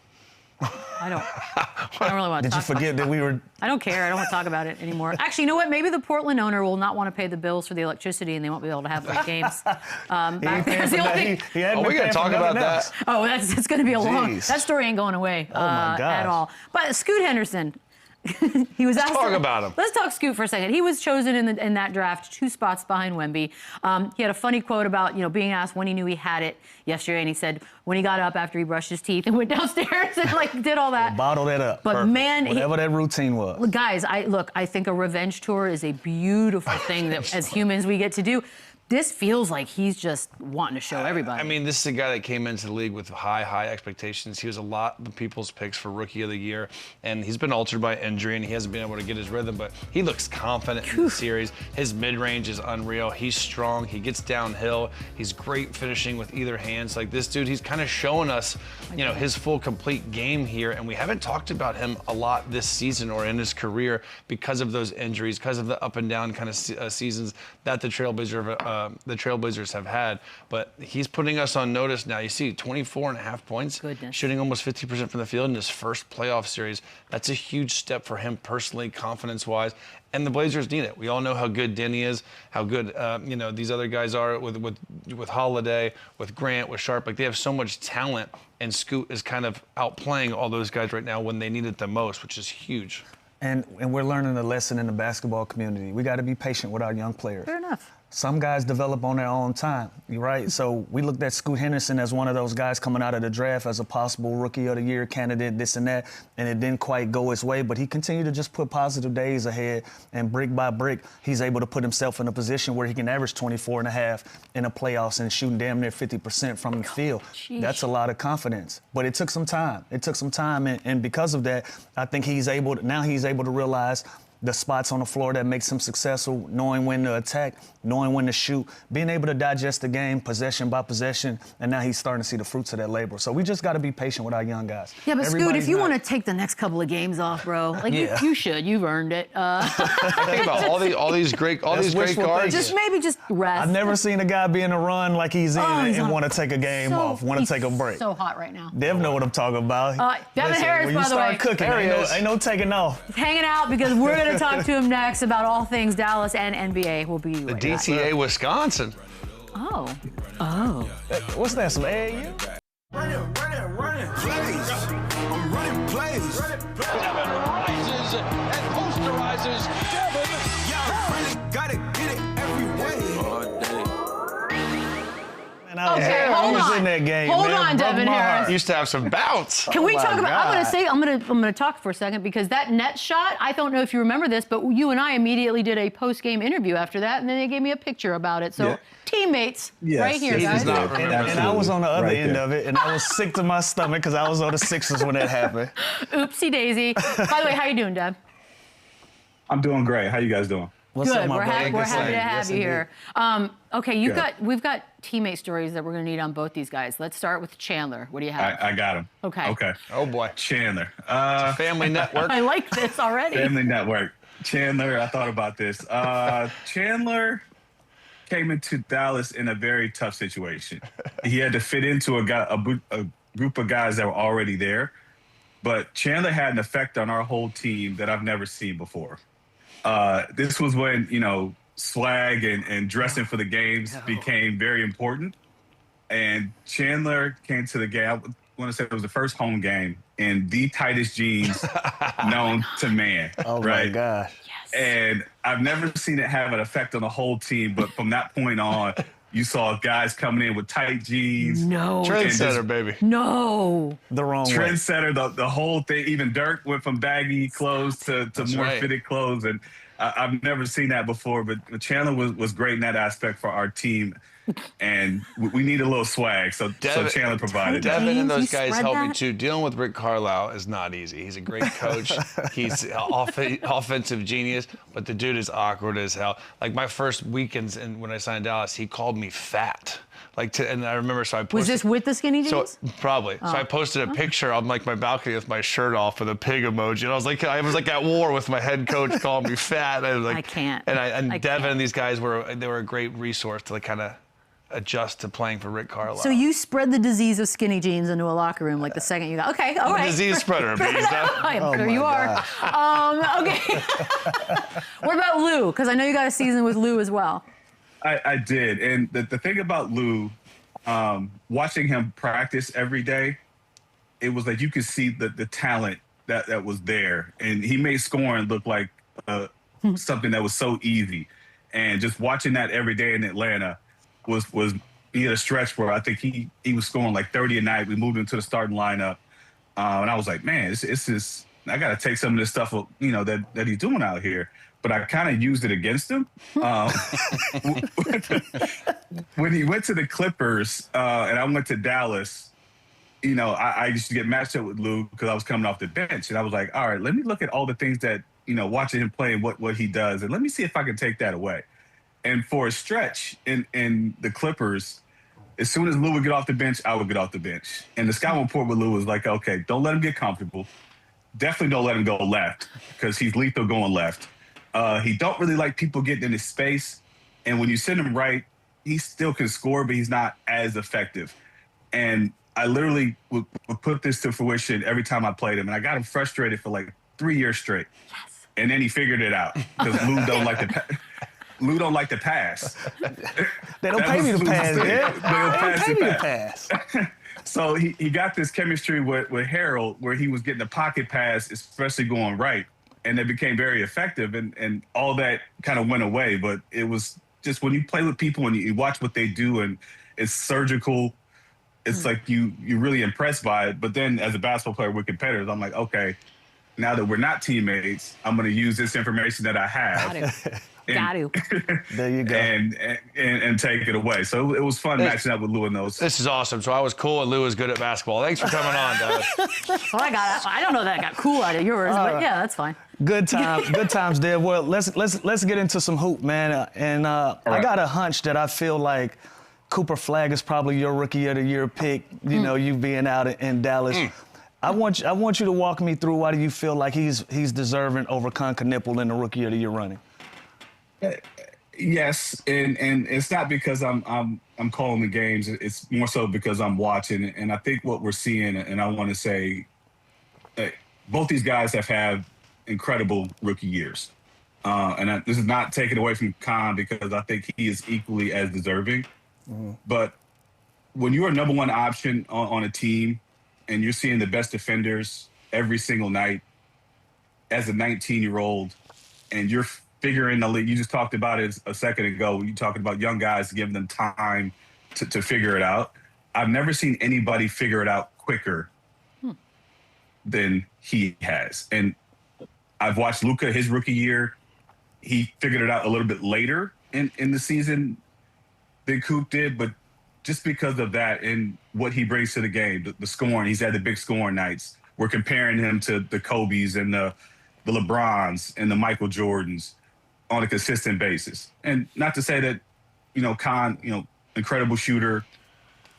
[SPEAKER 2] I don't really want to
[SPEAKER 3] Did you forget that we were?
[SPEAKER 2] I don't care. I don't want to talk about it anymore. Actually, you know what? Maybe the Portland owner will not want to pay the bills for the electricity, and they won't be able to have those games back there.
[SPEAKER 3] We got
[SPEAKER 5] to talk about that.
[SPEAKER 2] Oh, it's going to be a long. That story ain't going away at all. But Scoot Henderson. He was asked.
[SPEAKER 5] Talk about him.
[SPEAKER 2] Let's talk Scoot for a second. He was chosen in that draft 2 spots behind Wemby. He had a funny quote about being asked when he knew he had it yesterday, and he said when he got up after he brushed his teeth and went downstairs and did all that.
[SPEAKER 3] Bottled it up.
[SPEAKER 2] But
[SPEAKER 3] Perfect.
[SPEAKER 2] man,
[SPEAKER 3] whatever that routine was.
[SPEAKER 2] Guys, I think a revenge tour is a beautiful thing that as humans we get to do. This feels like he's just wanting to show everybody.
[SPEAKER 5] I mean, this is a guy that came into the league with high expectations. He was a lot of people's picks for Rookie of the Year, and he's been altered by injury, and he hasn't been able to get his rhythm, but he looks confident in the series. His mid-range is unreal. He's strong. He gets downhill. He's great finishing with either hands. Like, this dude, he's kind of showing us, his full, complete game here, and we haven't talked about him a lot this season or in his career because of those injuries, because of the up-and-down kind of seasons that the Trailblazers have had, but he's putting us on notice now. You see 24.5 points, shooting almost 50% from the field in his first playoff series. That's a huge step for him personally, confidence-wise, and the Blazers need it. We all know how good Denny is, how good these other guys are with Holiday, with Grant, with Sharp. Like, they have so much talent, and Scoot is kind of outplaying all those guys right now when they need it the most, which is huge.
[SPEAKER 3] And we're learning a lesson in the basketball community. We got to be patient with our young players.
[SPEAKER 2] Fair enough.
[SPEAKER 3] Some guys develop on their own time, right? So we looked at Scoot Henderson as one of those guys coming out of the draft as a possible Rookie of the Year candidate, this and that, and it didn't quite go his way, but he continued to just put positive days ahead, and brick by brick, he's able to put himself in a position where he can average 24 and a half in the playoffs and shooting damn near 50% from the field.
[SPEAKER 2] Sheesh.
[SPEAKER 3] That's a lot of confidence, but it took some time. And because of that, I think he's able to realize the spots on the floor that makes him successful, knowing when to attack, knowing when to shoot, being able to digest the game possession by possession, and now he's starting to see the fruits of that labor. So we just got to be patient with our young guys.
[SPEAKER 2] Yeah, but Scoot, if you want to take the next couple of games off, bro, like you should. You've earned it.
[SPEAKER 5] Think about all these great guards.
[SPEAKER 2] Just rest.
[SPEAKER 3] I've never seen a guy be in a run like he's in and want to take a game off, want to take a break.
[SPEAKER 2] So hot right now.
[SPEAKER 3] Dev know what I'm talking about.
[SPEAKER 2] Devin Harris, by the way.
[SPEAKER 3] When you start cooking, ain't no taking off.
[SPEAKER 2] He's hanging out because we're going to talk to him next about all things Dallas and NBA. We'll be right back.
[SPEAKER 5] DTA Wisconsin.
[SPEAKER 2] Oh.
[SPEAKER 3] What's that, some AAU?
[SPEAKER 1] Running plays. I'm running plays.
[SPEAKER 6] Devin rises and posterizes Devin.
[SPEAKER 1] Yeah, gotta get it every way. All day.
[SPEAKER 2] Okay, hold on.
[SPEAKER 3] In that game,
[SPEAKER 2] hold
[SPEAKER 3] man.
[SPEAKER 2] on, Devin Harris.
[SPEAKER 5] Used to have some bounce.
[SPEAKER 2] Can we talk about?
[SPEAKER 3] God.
[SPEAKER 2] I'm gonna talk for a second because that net shot. I don't know if you remember this, but you and I immediately did a post-game interview after that, and then they gave me a picture about it. So teammates, right here, guys.
[SPEAKER 3] And I was on the other end of it, and I was sick to my stomach because I was on the Sixers when that happened.
[SPEAKER 2] Oopsie daisy. By the way, how you doing, Deb?
[SPEAKER 7] I'm doing great. How you guys doing?
[SPEAKER 3] What's
[SPEAKER 2] Good.
[SPEAKER 3] up, my
[SPEAKER 2] We're
[SPEAKER 3] brother?
[SPEAKER 2] happy to have you here. Okay,
[SPEAKER 7] Good.
[SPEAKER 2] we've got teammate stories that we're gonna need on both these guys. Let's start with Chandler. What do you have?
[SPEAKER 7] I got him.
[SPEAKER 2] Okay.
[SPEAKER 5] Oh boy.
[SPEAKER 7] Chandler.
[SPEAKER 5] Family Network.
[SPEAKER 2] I like this already.
[SPEAKER 7] Family Network. Chandler, I thought about this. Chandler came into Dallas in a very tough situation. He had to fit into a group of guys that were already there. But Chandler had an effect on our whole team that I've never seen before. This was when, swag and dressing for the games became very important. And Chandler came to the game. I want to say it was the first home game in the tightest jeans known to man.
[SPEAKER 3] Oh,
[SPEAKER 7] right?
[SPEAKER 3] my gosh.
[SPEAKER 7] And I've never seen it have an effect on the whole team. But from that point on, you saw guys coming in with tight jeans.
[SPEAKER 2] No.
[SPEAKER 5] Trendsetter, baby.
[SPEAKER 2] No.
[SPEAKER 3] The wrong way.
[SPEAKER 7] Trendsetter, the whole thing. Even Dirk went from baggy clothes to more fitted clothes. And I've never seen that before, but Chandler was great in that aspect for our team, and we need a little swag, so Chandler provided that.
[SPEAKER 5] Devin and those
[SPEAKER 2] You
[SPEAKER 5] guys
[SPEAKER 2] spread
[SPEAKER 5] helped me
[SPEAKER 2] that?
[SPEAKER 5] too. Dealing with Rick Carlisle is not easy. He's a great coach. He's offensive genius, but the dude is awkward as hell. Like my first weekends when I signed Dallas, he called me fat. And I remember, so I posted.
[SPEAKER 2] Was this with the skinny jeans?
[SPEAKER 5] So probably. So I posted a picture on my balcony with my shirt off with a pig emoji, and I was like at war with my head coach calling me fat. I was like,
[SPEAKER 2] I can't.
[SPEAKER 5] And
[SPEAKER 2] I
[SPEAKER 5] Devin
[SPEAKER 2] can't.
[SPEAKER 5] and these guys were a great resource to kind of adjust to playing for Rick Carlisle.
[SPEAKER 2] So you spread the disease of skinny jeans into a locker room like the second you got. Okay, all right.
[SPEAKER 5] Disease spreader, baby.
[SPEAKER 2] I'm sure you are. Okay. What about Lou? Because I know you got a season with Lou as well.
[SPEAKER 7] I did, and the thing about Lou, watching him practice every day, it was like you could see the talent that was there, and he made scoring look like something that was so easy, and just watching that every day in Atlanta was he had a stretch where I think he was scoring like 30 a night. We moved him to the starting lineup, and I was like, man, it's just I got to take some of this stuff that he's doing out here. But I kind of used it against him. When he went to the Clippers and I went to Dallas, I used to get matched up with Lou because I was coming off the bench. And I was like, all right, let me look at all the things that, watching him play and what he does. And let me see if I can take that away. And for a stretch in the Clippers, as soon as Lou would get off the bench, I would get off the bench. And the scouting report with Lou was like, okay, don't let him get comfortable. Definitely don't let him go left because he's lethal going left. He don't really like people getting in his space. And when you send him right, he still can score, but he's not as effective. And I literally would put this to fruition every time I played him. And I got him frustrated for like 3 years straight. Yes. And then he figured it out because Lou don't like to pass.
[SPEAKER 3] They don't pay me to pass, man.
[SPEAKER 7] They don't
[SPEAKER 3] pay me to pass.
[SPEAKER 7] So he got this chemistry with Harold where he was getting a pocket pass, especially going right. And it became very effective, and all that kind of went away. But it was just when you play with people and you watch what they do, and it's surgical. It's like you're really impressed by it. But then as a basketball player with competitors, I'm like, okay, now that we're not teammates, I'm going to use this information that I have.
[SPEAKER 2] Got to.
[SPEAKER 3] There you go.
[SPEAKER 7] And take it away. So it was fun matching up with Lou and those.
[SPEAKER 5] This is awesome. So I was cool and Lou was good at basketball. Thanks for coming on, Devin.
[SPEAKER 2] Well, I don't know that I got cool out of yours, but yeah, that's fine.
[SPEAKER 3] Good times, Dev. Well, let's get into some hoop, man. And I got a hunch that I feel like Cooper Flagg is probably your Rookie of the Year pick. You know, you being out in Dallas. I want you to walk me through why do you feel like he's deserving over Con Knipple in the Rookie of the Year running.
[SPEAKER 7] Yes, and it's not because I'm calling the games. It's more so because I'm watching, and I think what we're seeing, and I want to say, both these guys have had incredible rookie years, this is not taken away from Con because I think he is equally as deserving. But when you're a number one option on a team, and you're seeing the best defenders every single night, as a 19-year-old, and you're figuring the league. You just talked about it a second ago. You talking about young guys giving them time to figure it out. I've never seen anybody figure it out quicker than he has. And I've watched Luka his rookie year. He figured it out a little bit later in the season than Coop did, but just because of that and what he brings to the game, the scoring, he's had the big scoring nights. We're comparing him to the Kobes and the LeBrons and the Michael Jordans on a consistent basis. And not to say that, Con, incredible shooter,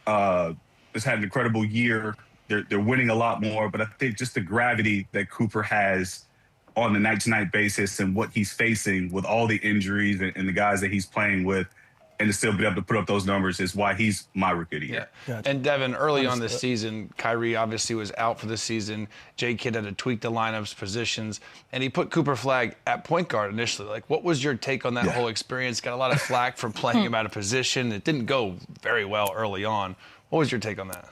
[SPEAKER 7] has had an incredible year. They're winning a lot more, but I think just the gravity that Cooper has on the night-to-night basis and what he's facing with all the injuries and the guys that he's playing with, and to still be able to put up those numbers is why he's my Rookie of the Year.
[SPEAKER 5] Yeah. Gotcha. And Devin, early on this season, Kyrie obviously was out for the season. J. Kidd had to tweak the lineups, positions, and he put Cooper Flagg at point guard initially. Like, what was your take on that whole experience? Got a lot of flack for playing him out of position. It didn't go very well early on. What was your take on that?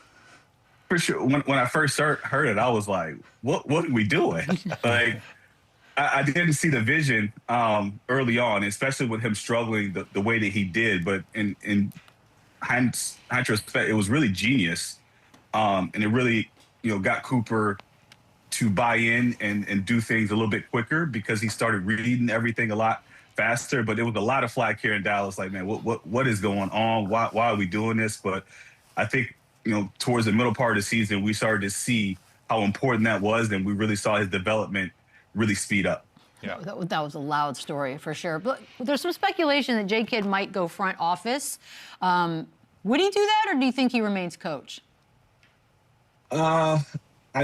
[SPEAKER 7] For sure. When I first heard it, I was like, what are we doing? Like, I didn't see the vision early on, especially with him struggling the way that he did. But in hindsight, it was really genius. And it really, got Cooper to buy in and do things a little bit quicker because he started reading everything a lot faster. But there was a lot of flack here in Dallas. Like, man, what is going on? Why are we doing this? But I think, towards the middle part of the season, we started to see how important that was. And we really saw his development really speed up.
[SPEAKER 2] Yeah, that was a loud story for sure. But there's some speculation that J. Kidd might go front office. Would he do that, or do you think he remains coach?
[SPEAKER 7] I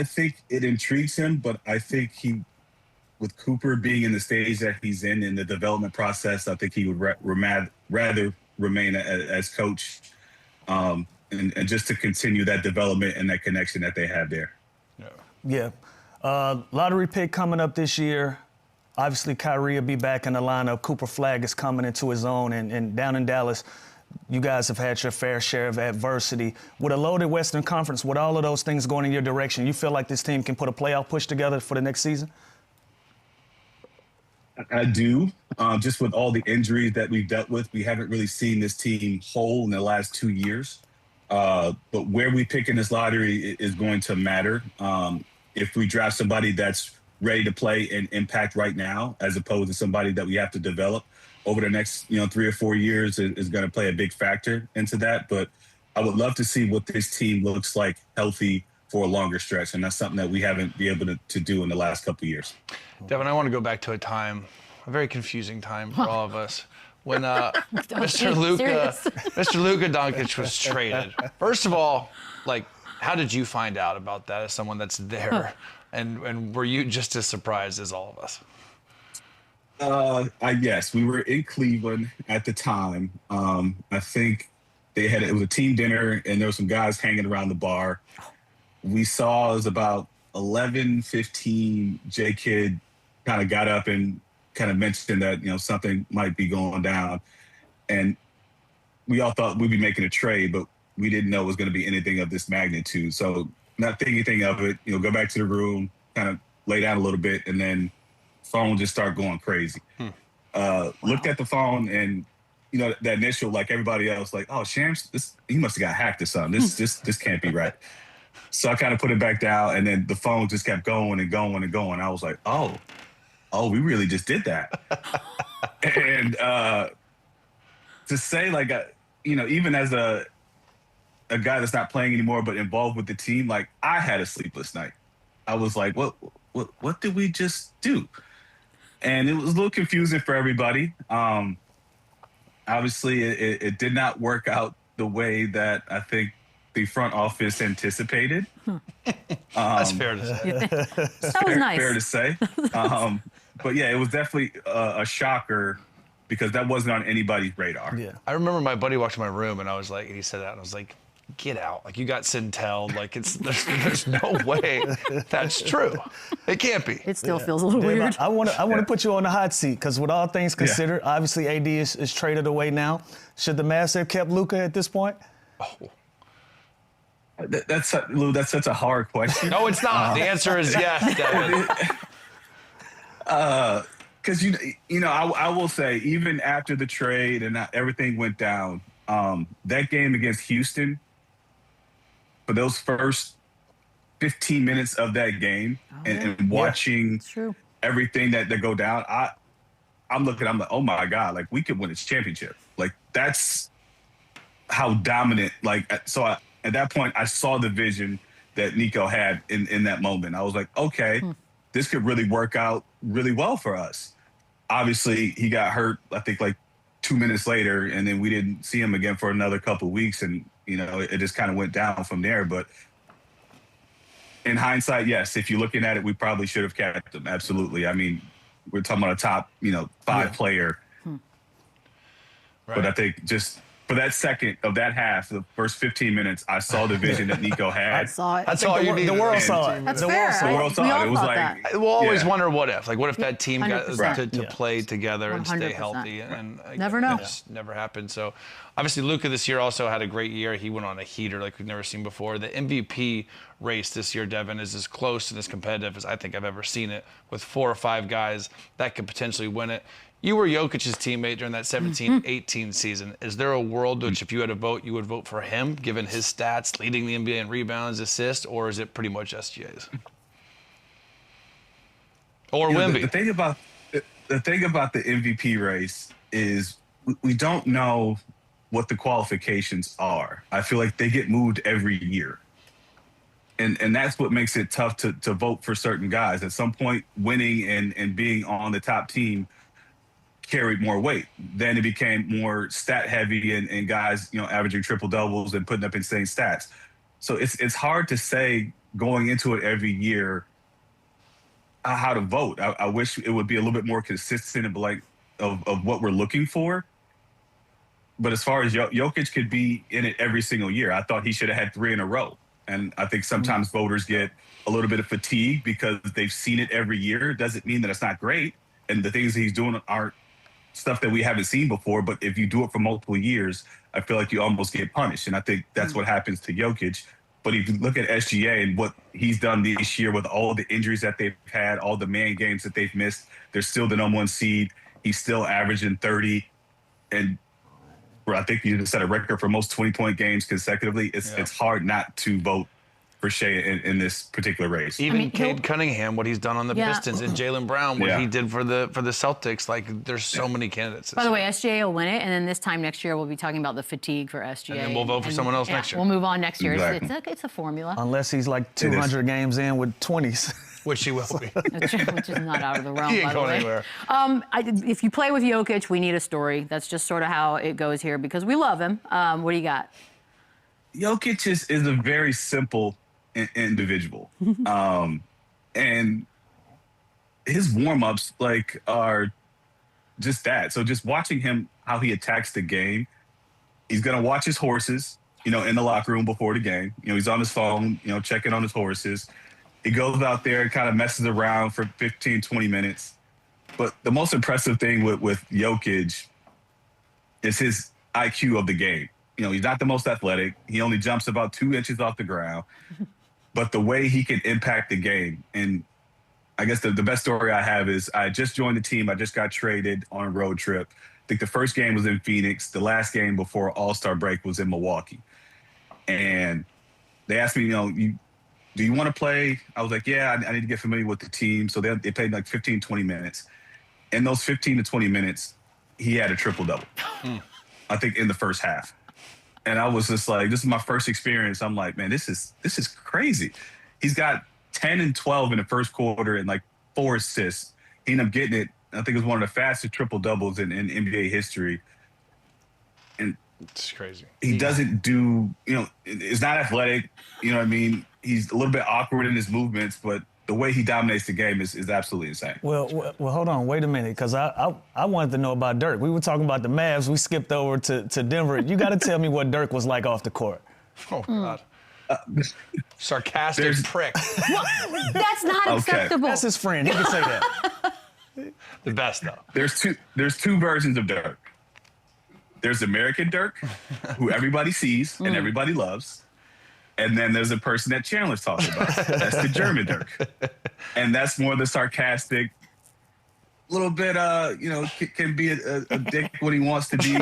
[SPEAKER 7] think it intrigues him, but I think with Cooper being in the stage that he's in the development process, I think he would rather remain as coach, and just to continue that development and that connection that they have there.
[SPEAKER 3] Yeah. Lottery pick coming up this year. Obviously, Kyrie will be back in the lineup. Cooper Flagg is coming into his own. And down in Dallas, you guys have had your fair share of adversity. With a loaded Western Conference, with all of those things going in your direction, you feel like this team can put a playoff push together for the next season?
[SPEAKER 7] I do. Just with all the injuries that we've dealt with, we haven't really seen this team whole in the last 2 years. But where we pick in this lottery is going to matter. If we draft somebody that's ready to play and impact right now, as opposed to somebody that we have to develop over the next, 3 or 4 years is going to play a big factor into that. But I would love to see what this team looks like healthy for a longer stretch. And that's something that we haven't been able to do in the last couple of years.
[SPEAKER 5] Devin, I want to go back to a very confusing time for all of us. When Mr. Luka Doncic was traded. First of all, how did you find out about that as someone that's there? And were you just as surprised as all of us?
[SPEAKER 7] Yes, we were in Cleveland at the time. I think it was a team dinner, and there were some guys hanging around the bar. We saw it was about 11:15. J. Kidd kind of got up and kind of mentioned that something might be going down, and we all thought we'd be making a trade, but we didn't know it was going to be anything of this magnitude. So not thinking anything of it, go back to the room, kind of lay down a little bit, and then phone just start going crazy. Looked at the phone, and that initial, like everybody else, like, oh, Shams, he must have got hacked or something. This can't be right. So I kind of put it back down, and then the phone just kept going and going and going. I was like, oh, we really just did that. And to say, like, even as a guy that's not playing anymore but involved with the team, like, I had a sleepless night. I was like, what did we just do? And it was a little confusing for everybody. Obviously, it did not work out the way that I think the front office anticipated.
[SPEAKER 5] That's fair to say.
[SPEAKER 2] That was nice.
[SPEAKER 7] Fair to say. But yeah, it was definitely a shocker because that wasn't on anybody's radar.
[SPEAKER 3] Yeah.
[SPEAKER 5] I remember my buddy walked in my room and I was like, and he said that, and I was like, get out. Like, you got Sintel. Like, there's no way that's true. It can't be.
[SPEAKER 2] It still feels a little
[SPEAKER 3] Dave,
[SPEAKER 2] weird.
[SPEAKER 3] I want to put you on the hot seat because with all things considered, obviously AD is traded away now. Should the Mavs have kept Luka at this point?
[SPEAKER 5] Oh.
[SPEAKER 7] That's such a hard question.
[SPEAKER 5] No, it's not. The answer is yes, Devin.
[SPEAKER 7] Because I will say, even after the trade and everything went down, that game against Houston, for those first 15 minutes of that game, and watching everything that go down, I'm like, oh my God, like, we could win this championship. Like, that's how dominant. Like, so at that point, I saw the vision that Nico had in that moment. I was like, okay, this could really work out really well for us. Obviously, he got hurt, I think, like 2 minutes later, and then we didn't see him again for another couple of weeks, and it just kind of went down from there. But in hindsight, yes, if you're looking at it, we probably should have kept him. Absolutely. I mean, we're talking about a top, 5 player.
[SPEAKER 5] Right.
[SPEAKER 7] But I think just for that second of that half, the first 15 minutes, I saw the vision that Nico had.
[SPEAKER 2] I saw it.
[SPEAKER 5] That's all you need.
[SPEAKER 3] The world saw it.
[SPEAKER 2] That's
[SPEAKER 3] the
[SPEAKER 2] fair.
[SPEAKER 3] World saw
[SPEAKER 7] The
[SPEAKER 3] it.
[SPEAKER 7] world saw
[SPEAKER 2] We
[SPEAKER 7] it.
[SPEAKER 2] all
[SPEAKER 7] It was
[SPEAKER 2] thought
[SPEAKER 7] like,
[SPEAKER 2] that.
[SPEAKER 5] We'll always wonder what if. Like, what if that team got
[SPEAKER 2] 100%.
[SPEAKER 5] to play together and stay
[SPEAKER 2] 100%.
[SPEAKER 5] healthy? And
[SPEAKER 2] Never know.
[SPEAKER 5] It just never happened. So, obviously, Luka this year also had a great year. He went on a heater like we've never seen before. The MVP race this year, Devin, is as close and as competitive as I think I've ever seen it, with 4 or 5 guys that could potentially win it. You were Jokic's teammate during that 17-18 season. Is there a world which, if you had to vote, you would vote for him, given his stats, leading the NBA in rebounds, assists, or is it pretty much SGA's? Or Wemby?
[SPEAKER 7] The thing about the MVP race is we don't know what the qualifications are. I feel like they get moved every year. And that's what makes it tough to vote for certain guys. At some point, winning and being on the top team carried more weight. Then it became more stat heavy and guys, averaging triple doubles and putting up insane stats. So it's hard to say going into it every year how to vote. I wish it would be a little bit more consistent and like of what we're looking for. But as far as Jokic could be in it every single year, I thought he should have had 3 in a row. And I think sometimes voters get a little bit of fatigue because they've seen it every year. It doesn't mean that it's not great. And the things that he's doing aren't stuff that we haven't seen before. But if you do it for multiple years, I feel like you almost get punished. And I think that's what happens to Jokic. But if you look at SGA and what he's done this year with all the injuries that they've had, all the man games that they've missed, they're still the #1 seed. He's still averaging 30. And I think you just set a record for most 20-point games consecutively. It's hard not to vote for Shea in this particular race.
[SPEAKER 5] Even Cade Cunningham, what he's done on the Pistons, and Jaylen Brown, what he did for the Celtics. Like, there's so many candidates.
[SPEAKER 2] By the way, SGA will win it, and then this time next year we'll be talking about the fatigue for SGA.
[SPEAKER 5] And then we'll vote for someone else next year.
[SPEAKER 2] We'll move on next year.
[SPEAKER 7] Exactly.
[SPEAKER 2] It's a formula.
[SPEAKER 3] Unless he's like 200 games in with 20s.
[SPEAKER 5] Which he will be.
[SPEAKER 2] Which is not out of the realm,
[SPEAKER 5] He ain't
[SPEAKER 2] by the
[SPEAKER 5] going
[SPEAKER 2] way.
[SPEAKER 5] anywhere.
[SPEAKER 2] If you play with Jokic, we need a story. That's just sort of how it goes here because we love him. What do you got?
[SPEAKER 7] Jokic is a very simple individual. And his warm-ups are just that. So just watching him, how he attacks the game, he's going to watch his horses, in the locker room before the game. He's on his phone, checking on his horses. He goes out there and kind of messes around for 15, 20 minutes. But the most impressive thing with Jokic is his IQ of the game. He's not the most athletic. He only jumps about 2 inches off the ground. But the way he can impact the game, and I guess the best story I have is I just joined the team. I just got traded on a road trip. think the first game was in Phoenix. The last game before All-Star break was in Milwaukee. And they asked me, do you want to play? I was like, yeah, I need to get familiar with the team. So they played like 15, 20 minutes. In those 15 to 20 minutes, he had a triple-double, I think, in the first half. And I was just like, this is my first experience. I'm like, man, this is crazy. He's got 10 and 12 in the first quarter and like 4 assists. He ended up getting it. I think it was one of the fastest triple-doubles in NBA history. And
[SPEAKER 5] it's crazy.
[SPEAKER 7] He doesn't do, it's not athletic. You know what I mean? He's a little bit awkward in his movements, but the way he dominates the game is absolutely insane.
[SPEAKER 3] Well, hold on, wait a minute, because I wanted to know about Dirk. We were talking about the Mavs. We skipped over to Denver. You got to tell me what Dirk was like off the court.
[SPEAKER 5] Oh, God. Sarcastic prick.
[SPEAKER 2] Well, that's not acceptable.
[SPEAKER 3] That's his friend. He can say that.
[SPEAKER 5] The best, though.
[SPEAKER 7] There's two versions of Dirk. There's American Dirk, who everybody sees and everybody loves. And then there's a person that Chandler's talking about. That's the German Dirk. And that's more the sarcastic, little bit, can be a dick when he wants to be.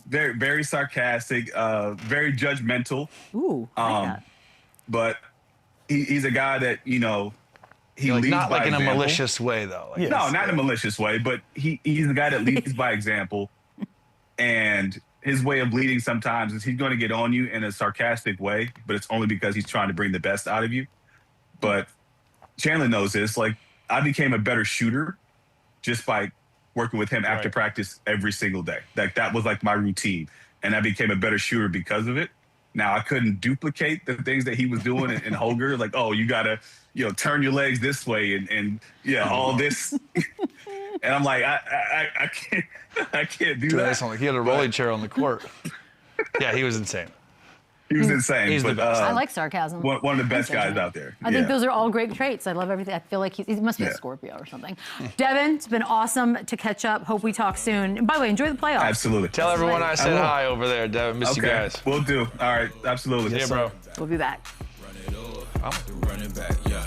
[SPEAKER 7] Very, very sarcastic, very judgmental.
[SPEAKER 2] Ooh, I like that.
[SPEAKER 7] But he's a guy that, he leads
[SPEAKER 5] not
[SPEAKER 7] by
[SPEAKER 5] like in
[SPEAKER 7] example.
[SPEAKER 5] A malicious way, though.
[SPEAKER 3] Yes.
[SPEAKER 7] No, not in a malicious way, but he's a guy that leads by example. And his way of leading sometimes is he's going to get on you in a sarcastic way, but it's only because he's trying to bring the best out of you. But Chandler knows this. Like, I became a better shooter just by working with him after practice every single day. Like, that was like my routine. And I became a better shooter because of it. Now, I couldn't duplicate the things that he was doing in Holger. Like, oh, you got to, turn your legs this way and all this. And I'm like, I can't do that.
[SPEAKER 5] He had a rolling chair on the court. Yeah, he was insane.
[SPEAKER 7] He was insane.
[SPEAKER 5] He's the best.
[SPEAKER 2] I like sarcasm.
[SPEAKER 7] One of the best guys out there.
[SPEAKER 2] I think those are all great traits. I love everything. I feel like he must be a Scorpio or something. Devin, it's been awesome to catch up. Hope we talk soon. And by the way, enjoy the playoffs.
[SPEAKER 7] Absolutely.
[SPEAKER 5] Tell everyone I said hi over there, Devin. Miss you guys.
[SPEAKER 7] We'll do. All right. Absolutely.
[SPEAKER 5] Yeah, bro.
[SPEAKER 2] We'll be back.
[SPEAKER 1] Run it back, yeah.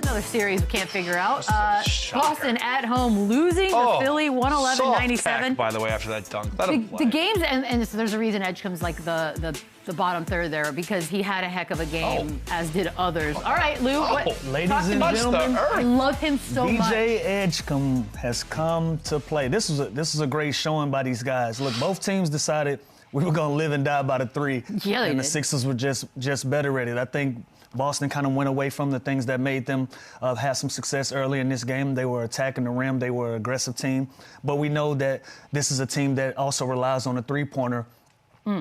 [SPEAKER 2] Another series we can't figure out. Boston at home losing to Philly 111-97.
[SPEAKER 5] By the way, after that dunk.
[SPEAKER 2] The games, and so there's a reason Edgecombe's like the bottom third there, because he had a heck of a game, as did others. All right, Lou.
[SPEAKER 3] Ladies and gentlemen,
[SPEAKER 2] I love him so much.
[SPEAKER 3] VJ Edgecombe has come to play. This is a great showing by these guys. Look, both teams decided we were going to live and die by the 3.
[SPEAKER 2] Yeah,
[SPEAKER 3] and the Sixers were just better at it. I think Boston kind of went away from the things that made them have some success early in this game. They were attacking the rim. They were an aggressive team. But we know that this is a team that also relies on a three-pointer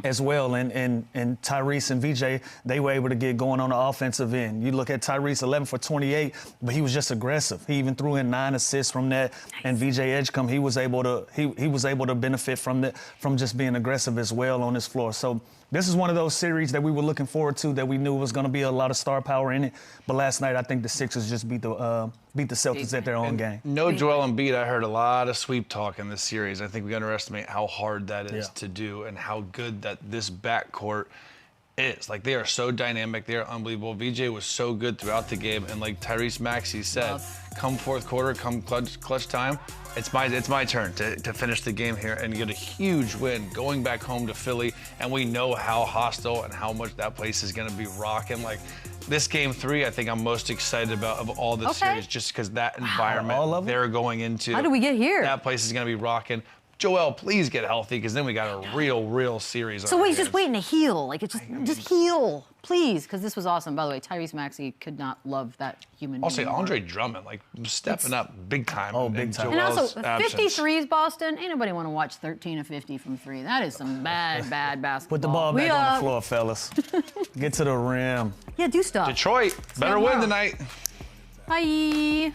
[SPEAKER 3] as well. And Tyrese and VJ, they were able to get going on the offensive end. You look at Tyrese, 11 for 28, but he was just aggressive. He even threw in 9 assists from that. And VJ Edgecombe, he was able to benefit from just being aggressive as well on his floor. So this is one of those series that we were looking forward to, that we knew was going to be a lot of star power in it. But last night, I think the Sixers just beat the Celtics at their own game.
[SPEAKER 5] No Joel Embiid. I heard a lot of sweep talk in this series. I think we underestimate how hard that is to do and how good that this backcourt is. Like, they are so dynamic. They are unbelievable. VJ was so good throughout the game. And like Tyrese Maxey said, come fourth quarter, come clutch time, it's my turn to finish the game here and get a huge win going back home to Philly. And we know how hostile and how much that place is going to be rocking. Like, this game 3, I think I'm most excited about of all the series, just because that environment they're going into.
[SPEAKER 2] How did we get here?
[SPEAKER 5] That place is going to be rocking. Joel, please get healthy, because then we got a real series.
[SPEAKER 2] So he's just waiting to heal. Like, it's just heal, please, because this was awesome. By the way, Tyrese Maxey could not love that human being.
[SPEAKER 5] I'll say Andre Drummond, like, stepping up big time.
[SPEAKER 3] Oh, big time.
[SPEAKER 2] And also,
[SPEAKER 5] absence.
[SPEAKER 2] 53s, Boston. Ain't nobody want to watch 13 of 50 from 3. That is some bad basketball.
[SPEAKER 3] Put the ball back on the floor, fellas. Get to the rim.
[SPEAKER 2] Yeah, do stuff.
[SPEAKER 5] Detroit, better win tonight.
[SPEAKER 2] Bye.